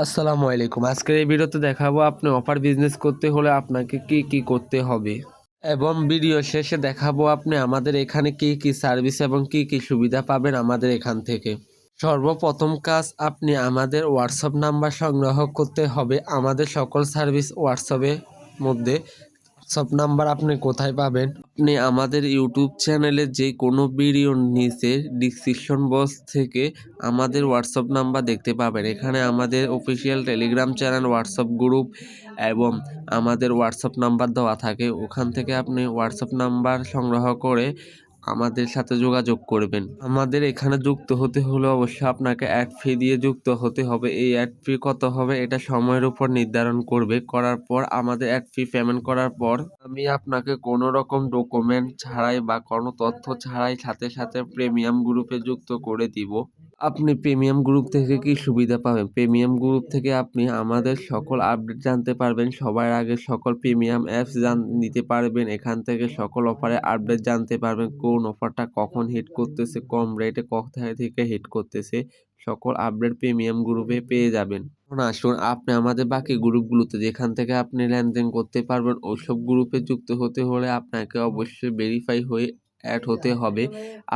আসসালামু আলাইকুম। আজকের এই ভিডিওতে দেখাবো আপনি অফার বিজনেস করতে হলে আপনাকে কি করতে হবে এবং ভিডিও শেষে দেখাবো আপনি আমাদের এখানে কি সার্ভিস এবং কি সুবিধা পাবেন আমাদের এখান থেকে। সর্বপ্রথম কাজ, আপনি আমাদের হোয়াটসঅ্যাপ নাম্বার সংগ্রহ করতে হবে। আমাদের সকল সার্ভিস হোয়াটসঅ্যাপের মধ্যে। হোয়াটসঅ্যাপ নাম্বার আপনি কোথায় পাবেন? আপনি আমাদের ইউটিউব চ্যানেলে যে কোনো ভিডিওর নিচে ডিসক্রিপশন বক্স থেকে আমাদের হোয়াটসঅ্যাপ নাম্বার দেখতে পাবেন। এখানে আমাদের official Telegram channel, WhatsApp group এবং আমাদের হোয়াটসঅ্যাপ নাম্বার দেওয়া থাকে। ওখান থেকে আপনি হোয়াটসঅ্যাপ নাম্বার সংগ্রহ করে আমাদের সাথে যোগাযোগ করবেন। আমাদের এখানে যুক্ত হতে হলে অবশ্যই আপনাকে অ্যাড ফি দিয়ে যুক্ত হতে হবে। এই অ্যাড ফি কত হবে এটা সময়ের উপর নির্ধারণ করবে। করার পর আমাদের অ্যাড ফি পেমেন্ট করার পর আমি আপনাকে কোনো রকম ডকুমেন্ট ছাড়াই বা কোনো তথ্য ছাড়াই সাথে সাথে প্রিমিয়াম গ্রুপে যুক্ত করে দিব। আপনি প্রিমিয়াম গ্রুপ থেকে কি সুবিধা পাবেন? প্রিমিয়াম গ্রুপ থেকে আপনি আমাদের সকল আপডেট জানতে পারবেন। সবার আগে সকল প্রিমিয়াম অ্যাপস নিতে পারবেন। এখান থেকে সকল অফারের আপডেট জানতে পারবেন। কোন অফারটা কখন হিট করতেছে, কম রেটে কোথায় থেকে হিট করতেছে, সকল আপডেট প্রিমিয়াম গ্রুপে পেয়ে যাবেন। এখন আসুন, আপনি আমাদের বাকি গ্রুপগুলোতে যেখান থেকে আপনি লেনদেন করতে পারবেন, ওইসব গ্রুপে যুক্ত হতে হলে আপনাকে অবশ্যই ভেরিফাই হয়ে অ্যাড হতে হবে।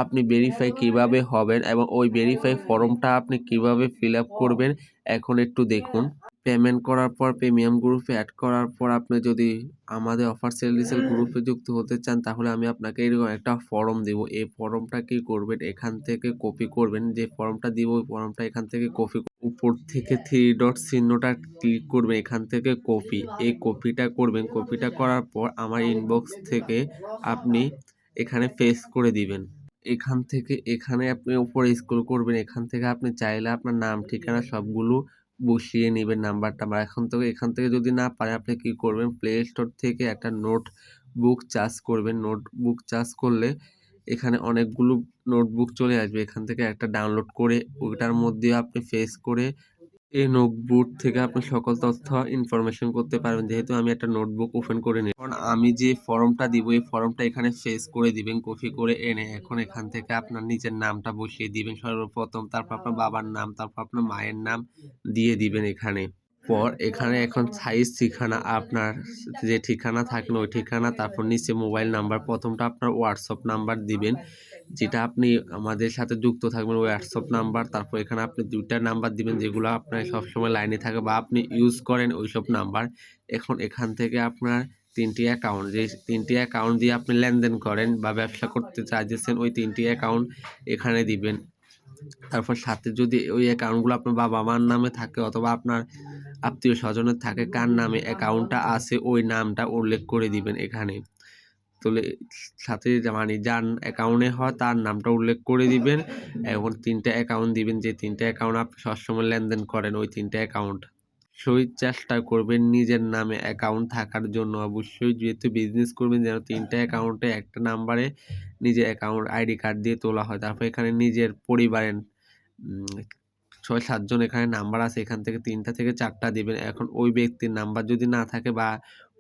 আপনি ভেরিফাই কিভাবে হবেন এবং ওই ভেরিফাই ফর্মটা আপনি কিভাবে ফিল আপ করবেন এখন একটু দেখুন। পেমেন্ট করার পর প্রিমিয়াম গ্রুপে অ্যাড করার পর আপনি যদি আমাদের অফার সেল রিসেল গ্রুপে যুক্ত হতে চান, তাহলে আমি আপনাকে এরকম একটা ফর্ম দিব। এই ফর্মটা কি করবেন, এখান থেকে কপি করবেন। যে ফর্মটা দিব ওই ফর্মটা এখান থেকে কপি, উপর থেকে থ্রি ডট চিহ্নটা ক্লিক করবেন, এখান থেকে কপি, এই কপিটা করবেন। কপিটা করার পর আমার ইনবক্স থেকে আপনি এখানে পেস্ট করে দিবেন। এখান থেকে এখানে আপনি উপরে স্ক্রল করবেন। এখান থেকে আপনি চাইলে আপনার নাম ঠিকানা সবগুলো বসিয়ে নেবেন, নাম্বার এখান থেকে যদি না পারে আপনি কি করবেন, প্লে স্টোর থেকে একটা নোটবুক চার্জ করবেন। নোটবুক চার্জ করলে এখানে অনেকগুলো নোটবুক চলে আসবে। এখান থেকে একটা ডাউনলোড করে ওইটার মধ্যে আপনি পেস্ট করে এই নোটবুক থেকে আপনি সকল তথ্য ইনফরমেশন করতে পারবেন। যেহেতু আমি একটা নোটবুক ওপেন করে নিই, এখন আমি যে ফর্মটা দিব এই ফর্মটা এখানে পেস্ট করে দিবেন, কপি করে এনে এখন এখান থেকে আপনার নিজের নামটা বসিয়ে দিবেন সর্বপ্রথম, তারপর আপনার বাবার নাম, তারপর আপনার মায়ের নাম দিয়ে দিবেন। এখানে এখন সাইজ ঠিকানা, আপনার যে ঠিকানা থাকলো ওই ঠিকানা, তারপর নিচে মোবাইল নাম্বার, প্রথমটা আপনার হোয়াটসঅ্যাপ নাম্বার দিবেন যেটা আপনি আমাদের সাথে যুক্ত থাকবেন, ওই হোয়াটসঅ্যাপ নাম্বার। তারপর এখানে আপনি দুইটা নাম্বার দিবেন যেগুলো আপনার সবসময় লাইনে থাকে বা আপনি ইউজ করেন ওইসব নাম্বার। এখন এখান থেকে আপনার তিনটি অ্যাকাউন্ট, যে তিনটি অ্যাকাউন্ট দিয়ে আপনি লেনদেন করেন বা ব্যবসা করতে চাইছেন, ওই তিনটি অ্যাকাউন্ট এখানে দিবেন। তারপর সাথে যদি ওই অ্যাকাউন্টগুলো আপনার বাবা মার নামে থাকে অথবা আপনার আত্মীয় স্বজনের থাকে, কার নামে অ্যাকাউন্টটা আছে ওই নামটা উল্লেখ করে দিবেন এখানে। তোলে সাথে মানে যার অ্যাকাউন্টে হয় তার নামটা উল্লেখ করে দিবেন। এখন তিনটা অ্যাকাউন্ট দিবেন, যে তিনটা অ্যাকাউন্ট আপনি সবসময় লেনদেন করেন ওই তিনটা অ্যাকাউন্ট। অবশ্যই চেষ্টা করবেন নিজের নামে অ্যাকাউন্ট থাকার জন্য। অবশ্যই যেহেতু বিজনেস করবেন যেন তিনটা অ্যাকাউন্টে একটা নাম্বারে নিজের অ্যাকাউন্ট আইডি কার্ড দিয়ে তোলা হয়। তারপর এখানে নিজের পরিবারের ৬-৭ জন এখানে নাম্বার আছে, এখান থেকে ৩টা থেকে ৪টা দিবেন। এখন ওই ব্যক্তির নাম্বার যদি না থাকে বা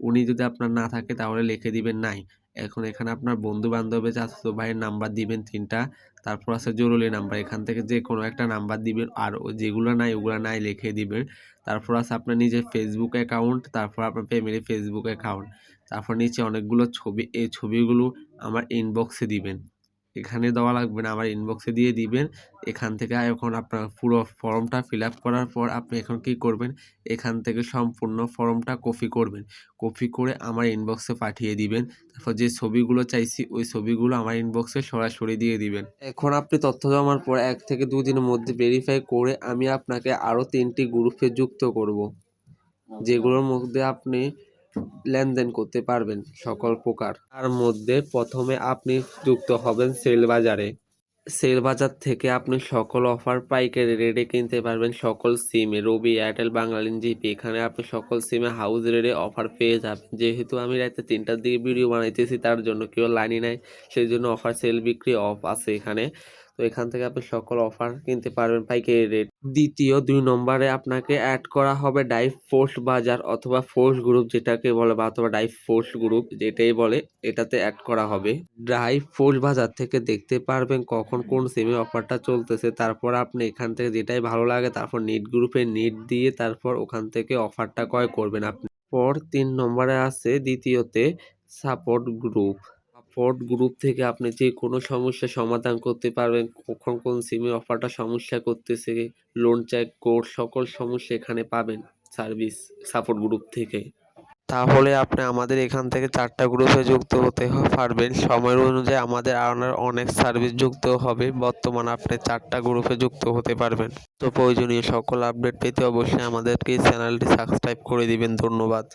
উনি যদি আপনার না থাকে তাহলে লিখে দিবেন নাই। এখন এখানে আপনার বন্ধু-বান্ধবের, চাচাতো ভাইয়ের নাম্বার দিবেন ৩টা। তারপর আছে জরুরি নাম্বার, এখান থেকে যেকোনো একটা নাম্বার দিবেন। আর যেগুলো নাই ওগুলো নাই লিখে দিবেন। তারপর আছে আপনার নিজের ফেসবুক অ্যাকাউন্ট, তারপর আপনার ফ্যামিলি ফেসবুক অ্যাকাউন্ট। তারপর নিচে অনেকগুলো ছবি, এই ছবিগুলো আমার ইনবক্সে দিবেন। এখানে দেওয়া লাগবে না, আমার ইনবক্সে দিয়ে দিবেন। এখান থেকে এখন আপনার পুরো ফর্মটা ফিল আপ করার পর আপনি এখন কি করবেন, এখান থেকে সম্পূর্ণ ফর্মটা কপি করবেন। কপি করে আমার ইনবক্সে পাঠিয়ে দিবেন। তারপর যে ছবিগুলো চাইছি ওই ছবিগুলো আমার ইনবক্সে সরাসরি দিয়ে দিবেন। এখন আপনি তথ্য জমার পর ১ থেকে ২ দিনের মধ্যে ভেরিফাই করে আমি আপনাকে আরও ৩টি গ্রুপে যুক্ত করব, যেগুলোর মধ্যে আপনি লেনদেন করতে পারবেন সকল প্রকার। তার মধ্যে প্রথমে আপনি যুক্ত হবেন সেল বাজারে। সেল বাজার থেকে আপনি সকল অফার পাইকারি রেটে কিনতে পারবেন সকল সিমে, রবি, এয়ারটেল, বাংলালিংক, জিপি। এখানে আপনি সকল সিমে হাউস রেটে অফার পেয়ে যাবেন। যেহেতু আমি রাতে ৩টার দিকে ভিডিও বানাইতেছি তার জন্য কেউ লাইনই নাই, সেই জন্য অফার সেল বিক্রি অফ আছে এখানে। তো এখান থেকে আপনি সকল অফার কিনতে পারবেন পাইকারি রেট। দ্বিতীয় 2 নম্বরে আপনাকে অ্যাড করা হবে ডাইভ ফোর্স বাজার অথবা ফোর্স গ্রুপ যেটাকে বলে বা অথবা ডাইভ ফোর্স গ্রুপ যেটাই বলে, এটাতে অ্যাড করা হবে। ডাইভ ফোর্স বাজার থেকে দেখতে পারবেন কখন কোন সিমে অফারটা চলতেছে, তারপর আপনি এখান থেকে যেটাই ভালো লাগে তারপর নেট গ্রুপে নেট দিয়ে তারপর ওখান থেকে অফারটা ক্রয় করবেন আপনি। পর 3 নম্বরে আছে দ্বিতীয়তে সাপোর্ট গ্রুপ। সাপোর্ট গ্রুপ থেকে আপনি যে কোনো সমস্যার সমাধান করতে পারবেন, কখন কোন সিমে অফারটা সমস্যা করতেছে, লোন চেক কোড সকল সমস্যা এখানে পাবেন সার্ভিস সাপোর্ট গ্রুপ থেকে। তাহলে আপনি আমাদের এখান থেকে 4টা গ্রুপে যুক্ত হতে পারবেন। সময়ের অনুযায়ী আমাদের আরও অনেক সার্ভিস যুক্ত হবে। বর্তমানে আপনি 4টা গ্রুপে যুক্ত হতে পারবেন। তো প্রয়োজনীয় সকল আপডেট পেতে অবশ্যই আমাদেরকে চ্যানেলটি সাবস্ক্রাইব করে দিবেন। ধন্যবাদ।